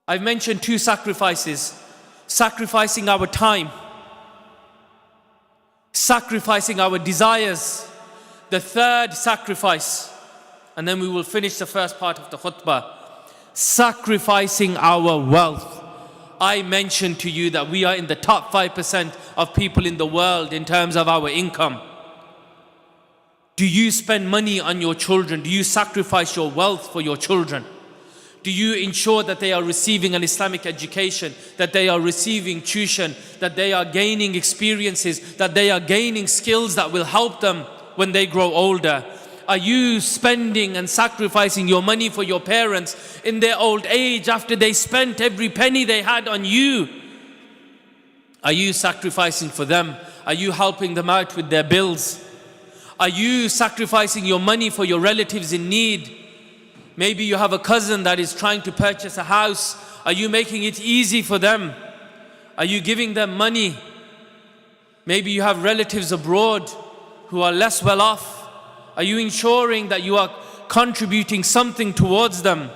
I've mentioned two sacrifices: sacrificing our time, sacrificing our desires. The third sacrifice, and then we will finish the first part of the khutbah, sacrificing our wealth. I mentioned to you that we are in the top 5% of people in the world in terms of our income. Do you spend money on your children? Do you sacrifice your wealth for your children? Do you ensure that they are receiving an Islamic education, that they are receiving tuition, that they are gaining experiences, that they are gaining skills that will help them when they grow older? Are you spending and sacrificing your money for your parents in their old age after they spent every penny they had on you? Are you sacrificing for them? Are you helping them out with their bills? Are you sacrificing your money for your relatives in need? Maybe you have a cousin that is trying to purchase a house. Are you making it easy for them? Are you giving them money? Maybe you have relatives abroad who are less well off. Are you ensuring that you are contributing something towards them?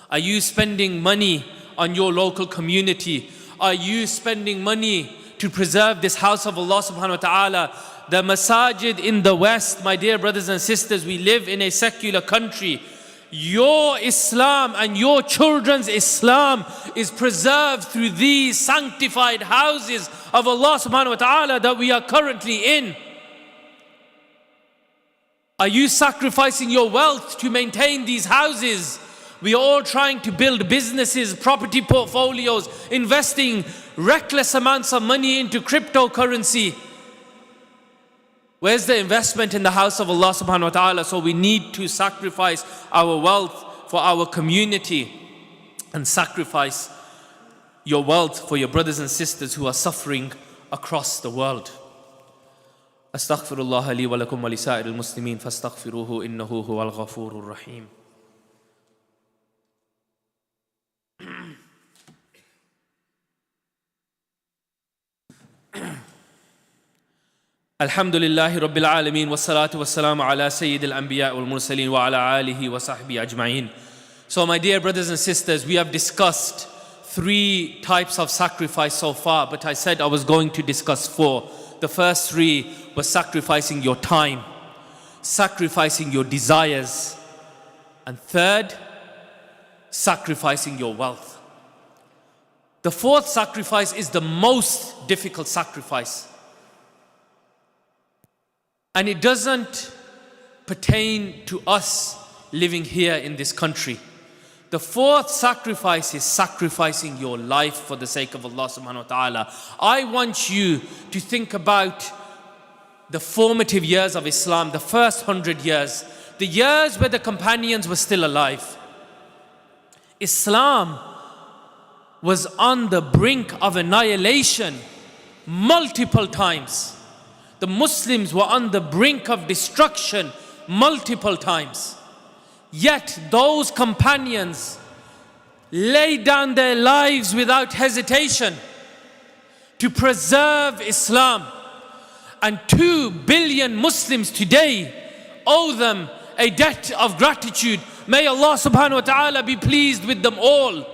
Are you spending money on your local community? Are you spending money to preserve this house of Allah subhanahu wa ta'ala? The masajid in the West, my dear brothers and sisters, we live in a secular country. Your Islam and your children's Islam is preserved through these sanctified houses of Allah subhanahu wa ta'ala that we are currently in. Are you sacrificing your wealth to maintain these houses? We are all trying to build businesses, property portfolios, investing reckless amounts of money into cryptocurrency. Where's the investment in the house of Allah subhanahu wa ta'ala? So we need to sacrifice our wealth for our community, and sacrifice your wealth for your brothers and sisters who are suffering across the world. Astaghfirullah li wa lakum wa li sa'iril muslimin fastaghfiruhu innahu huwal ghafurur rahim. Alhamdulillahi Rabbil Alameen, wassalatu wassalamu ala Sayyidil Anbiya wal Mursaleen wa ala alihi wa sahbihi ajma'in. So my dear brothers and sisters, we have discussed 3 types of sacrifice so far, but I said I was going to discuss 4. The first 3 was sacrificing your time, sacrificing your desires, and third, sacrificing your wealth. The 4th sacrifice is the most difficult sacrifice. And it doesn't pertain to us living here in this country. The 4th sacrifice is sacrificing your life for the sake of Allah subhanahu wa ta'ala. I want you to think about the formative years of Islam, the first 100 years, the years where the companions were still alive. Islam was on the brink of annihilation multiple times. The Muslims were on the brink of destruction multiple times. Yet those companions laid down their lives without hesitation to preserve Islam. And 2 billion Muslims today owe them a debt of gratitude. May Allah subhanahu wa ta'ala be pleased with them all.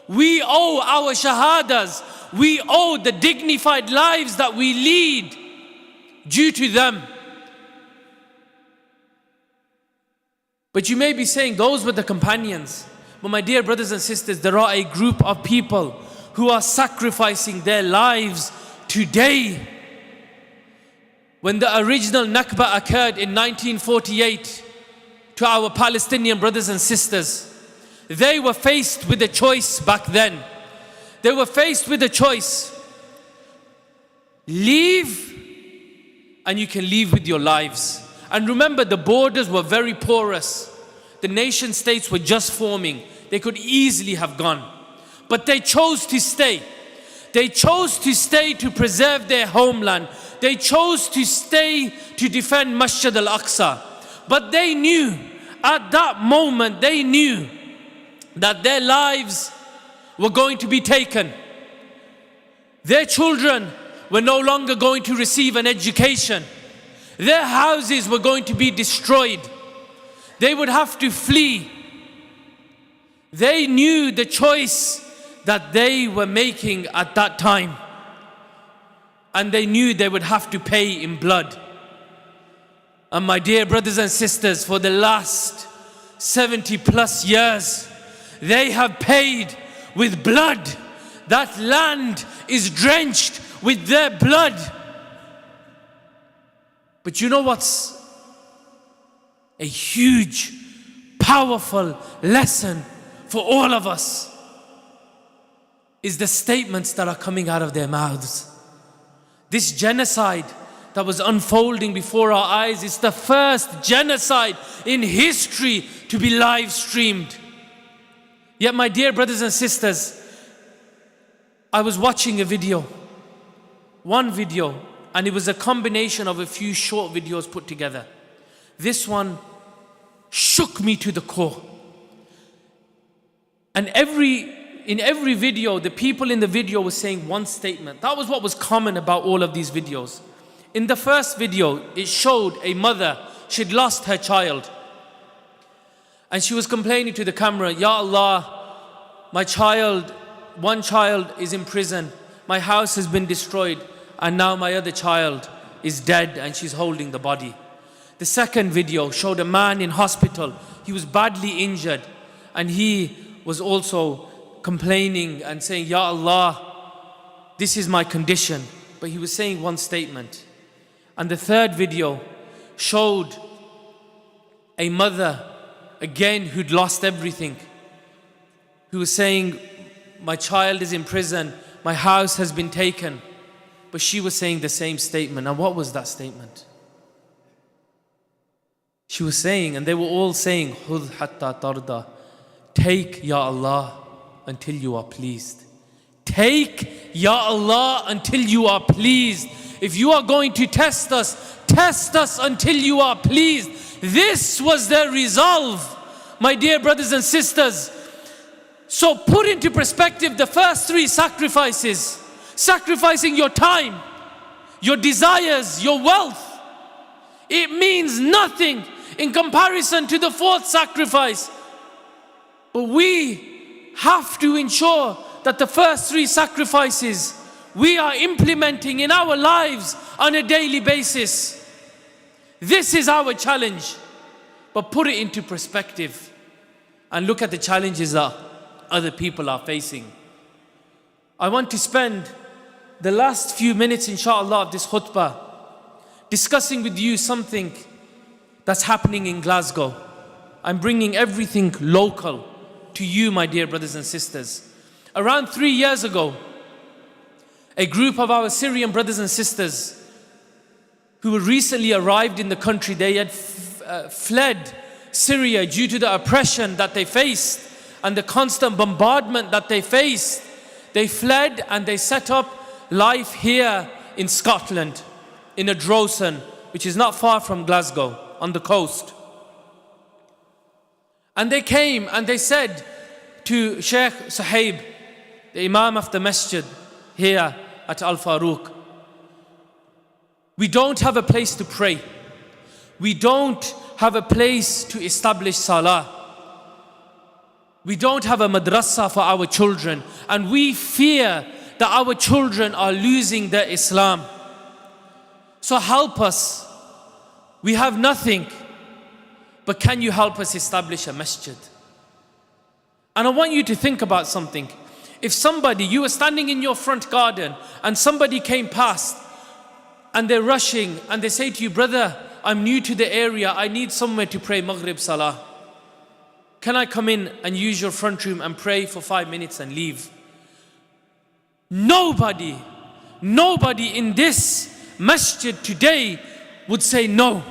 We owe our shahadas, we owe the dignified lives that we lead due to them. But you may be saying, those were the companions. But my dear brothers and sisters, there are a group of people who are sacrificing their lives today. When the original Nakba occurred in 1948 to our Palestinian brothers and sisters, they were faced with a choice back then. They were faced with a choice. Leave, and you can leave with your lives. And remember, the borders were very porous. The nation states were just forming. They could easily have gone. But they chose to stay. They chose to stay to preserve their homeland. They chose to stay to defend Masjid al-Aqsa. But they knew, at that moment, they knew that their lives were going to be taken. Their children were no longer going to receive an education. Their houses were going to be destroyed. They would have to flee. They knew the choice that they were making at that time. And they knew they would have to pay in blood. And my dear brothers and sisters, for the last 70 plus years, they have paid with blood. That land is drenched with their blood. But you know what's a huge, powerful lesson for all of us? Is the statements that are coming out of their mouths. This genocide that was unfolding before our eyes is the first genocide in history to be live streamed. Yet my dear brothers and sisters, I was watching a video, one video, and it was a combination of a few short videos put together. This one shook me to the core. And in every video, the people in the video were saying one statement. That was what was common about all of these videos. In the first video, it showed a mother, she'd lost her child. And she was complaining to the camera, Ya Allah, my child, one child is in prison, my house has been destroyed, and now my other child is dead and she's holding the body. The second video showed a man in hospital. He was badly injured and he was also complaining and saying, Ya Allah, this is my condition. But he was saying one statement. And the third video showed a mother, again, who'd lost everything, who was saying, my child is in prison, my house has been taken. But she was saying the same statement. And what was that statement? She was saying, and they were all saying, Khudh hatta tarda, take, Ya Allah, until you are pleased. Take, Ya Allah, until you are pleased. If you are going to test us until you are pleased. This was their resolve, my dear brothers and sisters. So put into perspective the first three sacrifices. Sacrificing your time, your desires, your wealth. It means nothing in comparison to the fourth sacrifice. But we have to ensure that the first three sacrifices we are implementing in our lives on a daily basis. This is our challenge. But put it into perspective and look at the challenges that other people are facing. I want to spend the last few minutes, inshallah, of this khutbah discussing with you something that's happening in Glasgow. I'm bringing everything local to you, my dear brothers and sisters. Around 3 years ago, a group of our Syrian brothers and sisters who were recently arrived in the country, they had fled Syria due to the oppression that they faced and the constant bombardment that they faced. They fled and they set up life here in Scotland, in a Drossen, which is not far from Glasgow, on the coast. And they came and they said to Sheikh Sahib, the Imam of the Masjid here at Al Farouk, we don't have a place to pray. We don't have a place to establish salah. We don't have a madrasa for our children. And we fear that our children are losing their Islam. So help us. We have nothing. But can you help us establish a masjid? And I want you to think about something. If somebody, you were standing in your front garden and somebody came past and they're rushing and they say to you, brother, I'm new to the area, I need somewhere to pray Maghrib Salah. Can I come in and use your front room and pray for 5 minutes and leave? Nobody in this masjid today would say no.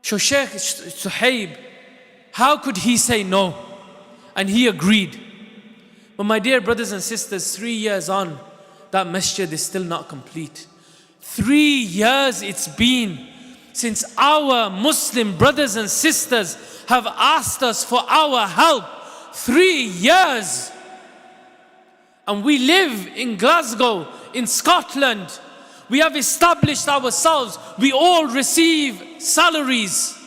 So Sheikh Suhaib, how could he say no? And he agreed. But my dear brothers and sisters, 3 years on, that masjid is still not complete. 3 years it's been since our Muslim brothers and sisters have asked us for our help. 3 years. And we live in Glasgow, in Scotland. We have established ourselves. We all receive salaries.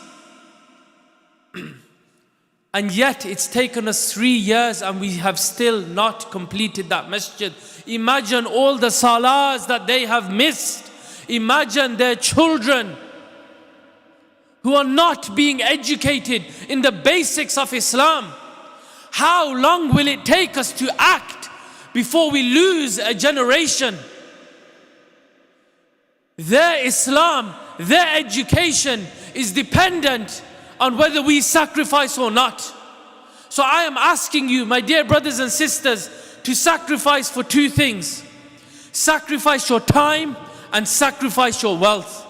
And yet it's taken us 3 years and we have still not completed that masjid. Imagine all the salahs that they have missed. Imagine their children who are not being educated in the basics of Islam. How long will it take us to act before we lose a generation? Their Islam, their education is dependent on whether we sacrifice or not. So I am asking you, my dear brothers and sisters, to sacrifice for 2 things. Sacrifice your time and sacrifice your wealth.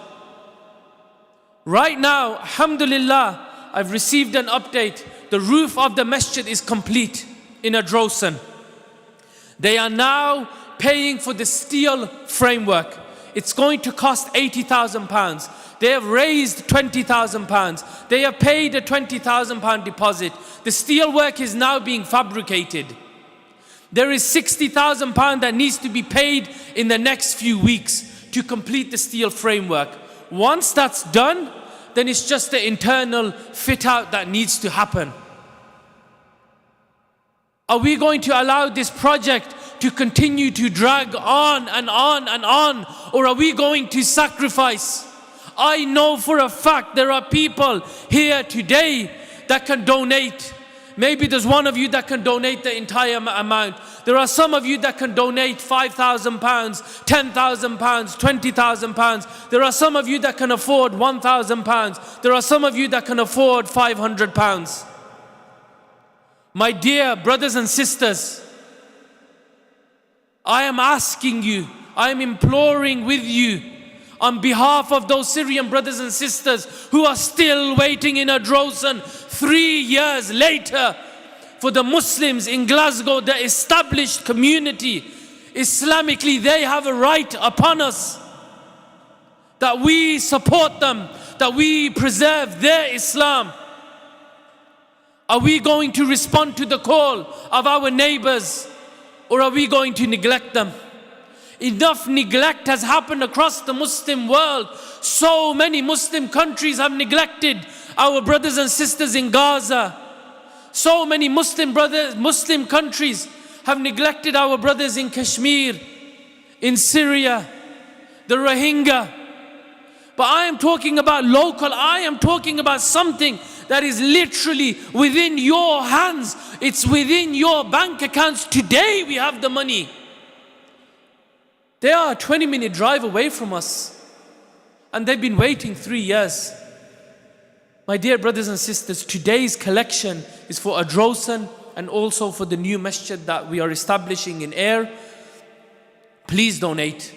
Right now, alhamdulillah, I've received an update. The roof of the masjid is complete in Adrosan. They are now paying for the steel framework. It's going to cost £80,000. They have raised £20,000. They have paid a £20,000 deposit. The steel work is now being fabricated. There is £60,000 that needs to be paid in the next few weeks to complete the steel framework. Once that's done, then it's just the internal fit out that needs to happen. Are we going to allow this project to continue to drag on and on and on? Or are we going to sacrifice? I know for a fact there are people here today that can donate. Maybe there's one of you that can donate the entire amount. There are some of you that can donate £5,000, £10,000, £20,000. There are some of you that can afford £1,000. There are some of you that can afford £500. My dear brothers and sisters, I am asking you, I am imploring with you on behalf of those Syrian brothers and sisters who are still waiting in Adrosan 3 years later for the Muslims in Glasgow, the established community. Islamically, they have a right upon us that we support them, that we preserve their Islam. Are we going to respond to the call of our neighbors, or are we going to neglect them? Enough neglect has happened across the Muslim world. So many Muslim countries have neglected our brothers and sisters in Gaza. So many Muslim countries have neglected our brothers in Kashmir, in Syria, the Rohingya. But I am talking about local. I am talking about something that is literally within your hands. It's within your bank accounts. Today we have the money. They are a 20-minute drive away from us, and they've been waiting 3 years. My dear brothers and sisters, today's collection is for Adrosan and also for the new masjid that we are establishing in Ayr. Please donate.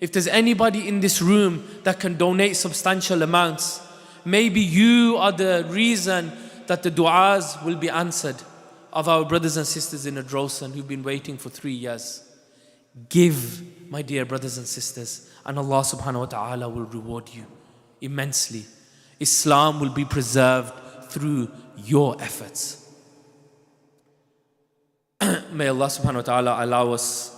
If there's anybody in this room that can donate substantial amounts, maybe you are the reason that the du'as will be answered of our brothers and sisters in Adrosan who've been waiting for 3 years. Give, my dear brothers and sisters, and Allah subhanahu wa ta'ala will reward you immensely. Islam will be preserved through your efforts. May Allah subhanahu wa ta'ala allow us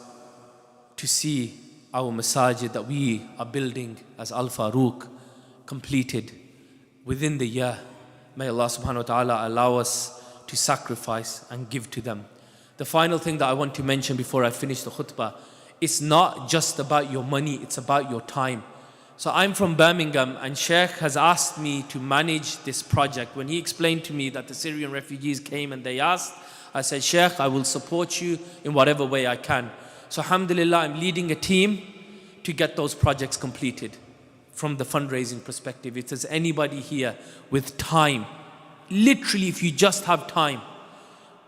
to see our masajid that we are building as Al Faruq completed within the year. May Allah subhanahu wa ta'ala allow us to sacrifice and give to them. The final thing that I want to mention before I finish the khutbah, it's not just about your money, it's about your time. So I'm from Birmingham, and Sheikh has asked me to manage this project. When he explained to me that the Syrian refugees came and they asked, I said, Sheikh, I will support you in whatever way I can. So alhamdulillah, I'm leading a team to get those projects completed from the fundraising perspective. If there's anybody here with time, literally if you just have time,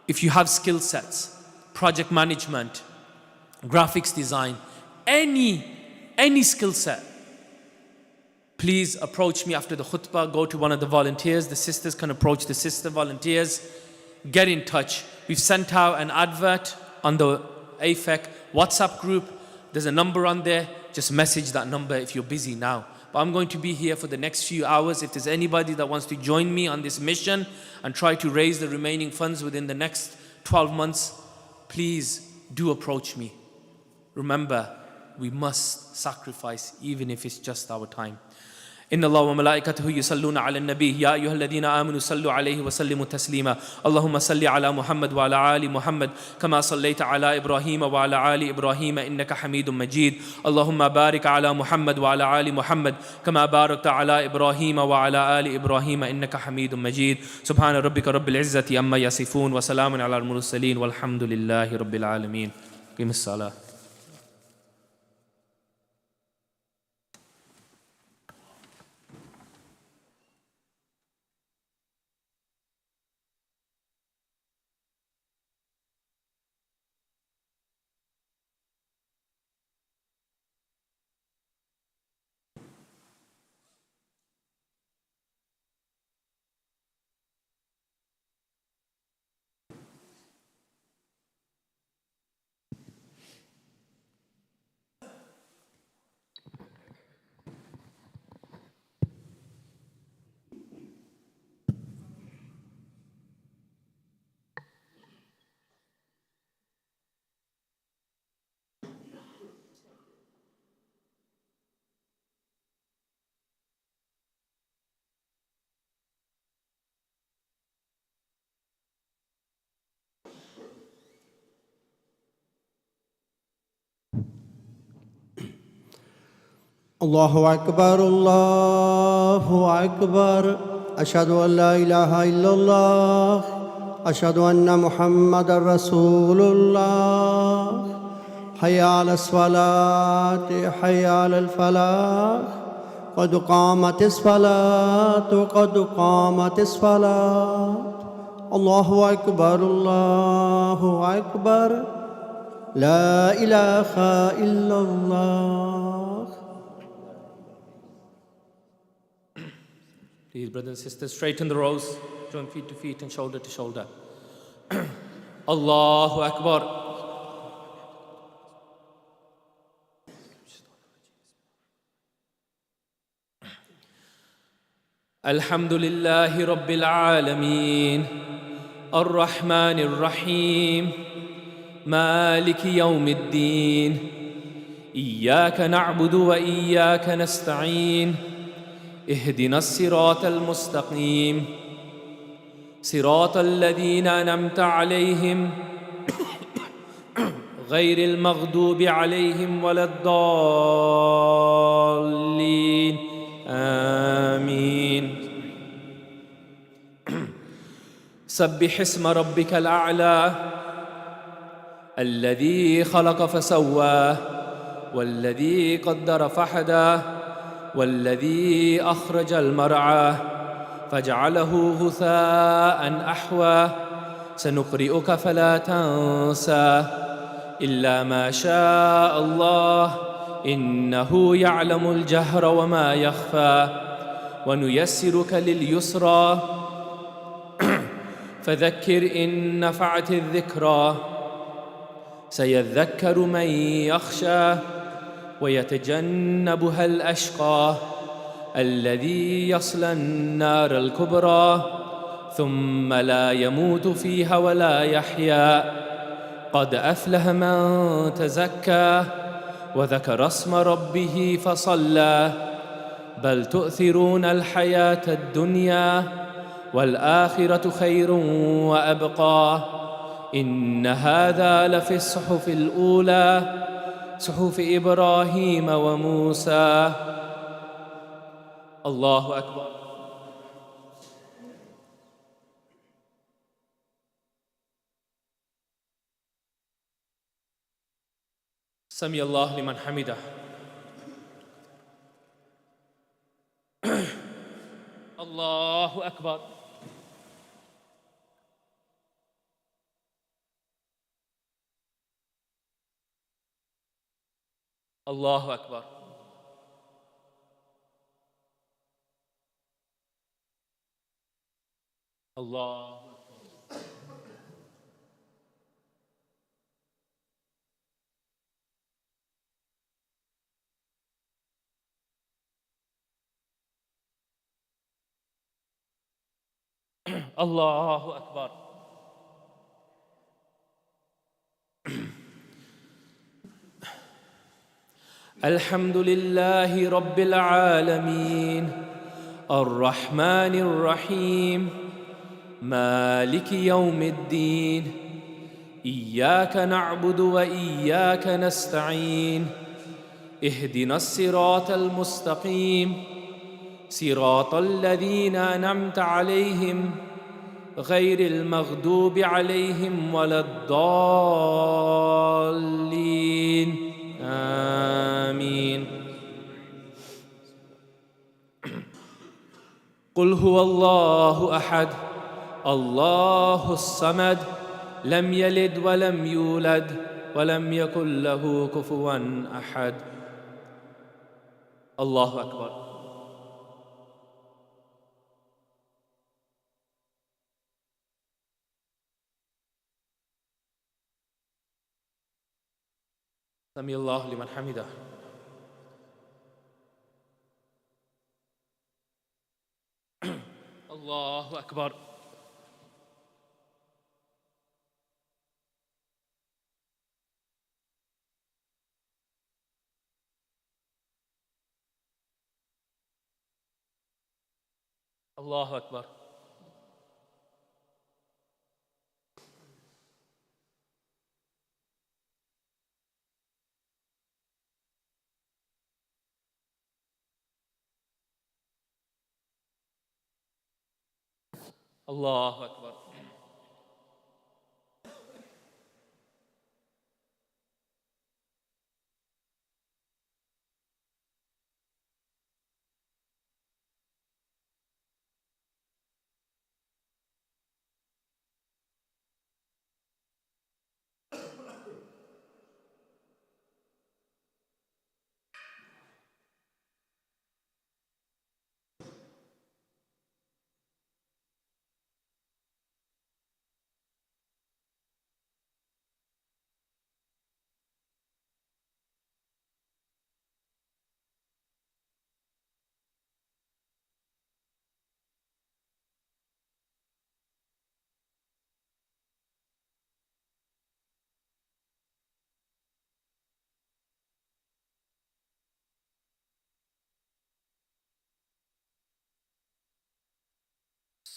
if you have skill sets, project management, graphics design, any skill set, please approach me after the khutbah. Go to one of the volunteers. The sisters can approach the sister volunteers. Get in touch. We've sent out an advert on the AFEC WhatsApp group. There's a number on there. Just message that number if you're busy now. But I'm going to be here for the next few hours. If there's anybody that wants to join me on this mission and try to raise the remaining funds within the next 12 months, please do approach me. Remember, we must sacrifice even if it's just our time. إن الله وملائكته يصلون على النبي يا أيها الذين آمنوا صلوا عليه وسلموا تسليما اللهم صل على محمد وعلى آل محمد كما صليت على إبراهيم وعلى آل إبراهيم إنك حميد مجيد اللهم بارك على محمد وعلى آل محمد كما باركت على إبراهيم وعلى آل إبراهيم إنك حميد مجيد سبحان ربك رب العزة عما يصفون وسلام على المرسلين والحمد لله رب العالمين. قم الصلاة. الله أكبر الله أكبر أشهد أن لا إله إلا الله أشهد أن محمد رسول الله حي على الصلاة حي على الفلاح قد قامت الصلاة قد قامت الصلاة الله أكبر الله أكبر لا إله إلا الله. Please, brothers and sisters, straighten the rows, join feet to feet and shoulder to shoulder. Allahu Akbar. Alhamdulillahi Rabbil Alameen. Ar-Rahman Ar-Rahim. مالك يوم الدين. إياك نعبد وإياك نستعين. اهدنا الصراط المستقيم صراط الذين أنعمت عليهم غير المغضوب عليهم ولا الضالين آمين. سبح اسم ربك الأعلى الذي خلق فسوى والذي قدر فهدى والذي أخرج المرعى فجعله غثاء أحوى سنقرئك فلا تنسى إلا ما شاء الله إنه يعلم الجهر وما يخفى ونيسرك لليسرى فذكر إن نفعت الذكرى سيذكر من يخشى ويتجنبها الأشقى الذي يصلى النار الكبرى ثم لا يموت فيها ولا يحيا قد أفلح من تزكى وذكر اسم ربه فصلى بل تؤثرون الحياة الدنيا والآخرة خير وأبقى إن هذا لفي الصحف الأولى صحف إبراهيم وموسى. الله أكبر. سمع الله لمن حمده. الله أكبر. الله أكبر. الله الله أكبر. الحمد لله رب العالمين الرحمن الرحيم مالك يوم الدين إياك نعبد وإياك نستعين اهدنا الصراط المستقيم صراط الذين أنعمت عليهم غير المغضوب عليهم ولا الضالين آمين قل هو الله أحد الله الصمد لم يلد ولم يولد ولم يكن له كفوا أحد الله أكبر سمع الله لمن حمده الله أكبر الله أكبر الله أكبر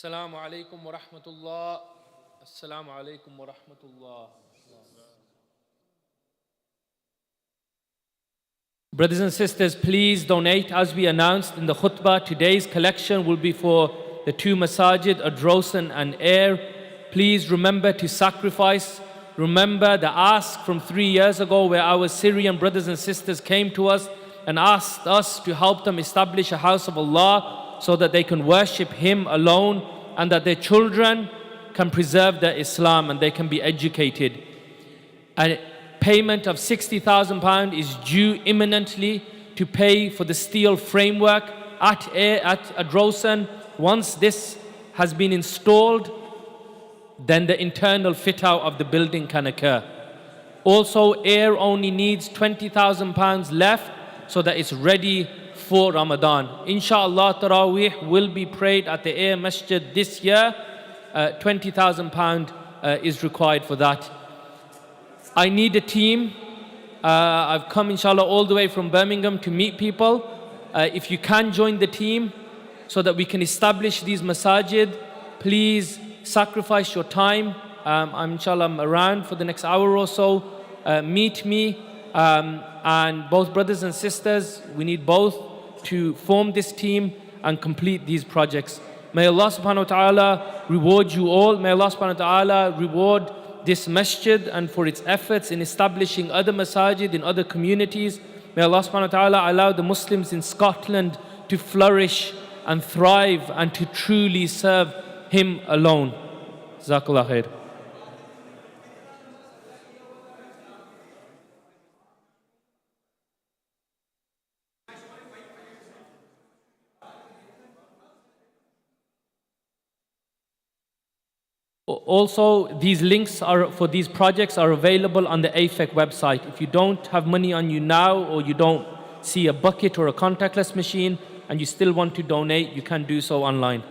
السلام عليكم ورحمة الله السلام عليكم ورحمة الله Brothers and sisters, please donate. As we announced in the khutbah, today's collection will be for the two masajid, Adrosan and Air. Please remember to sacrifice. Remember the ask from 3 years ago where our Syrian brothers and sisters came to us and asked us to help them establish a house of Allah so that they can worship Him alone and that their children can preserve their Islam and they can be educated. And payment of £60,000 is due imminently to pay for the steel framework at Adrosan. Once this has been installed, then the internal fit out of the building can occur. Also, Air only needs £20,000 left so that it's ready for Ramadan. Inshallah, Taraweeh will be prayed at the Air Masjid this year. £20,000 is required for that. I need a team. I've come inshallah all the way from Birmingham to meet people. If you can join the team so that we can establish these masajid, please sacrifice your time. I'm around for the next hour or so. Meet me and both brothers and sisters, we need both to form this team and complete these projects. May Allah subhanahu wa ta'ala reward you all. May Allah subhanahu wa ta'ala reward this masjid and for its efforts in establishing other masajid in other communities. May Allah subhanahu wa ta'ala allow the Muslims in Scotland to flourish and thrive and to truly serve Him alone. Jazakallah khair. Also, these links for these projects are available on the AFEC website. If you don't have money on you now, or you don't see a bucket or a contactless machine, and you still want to donate, you can do so online.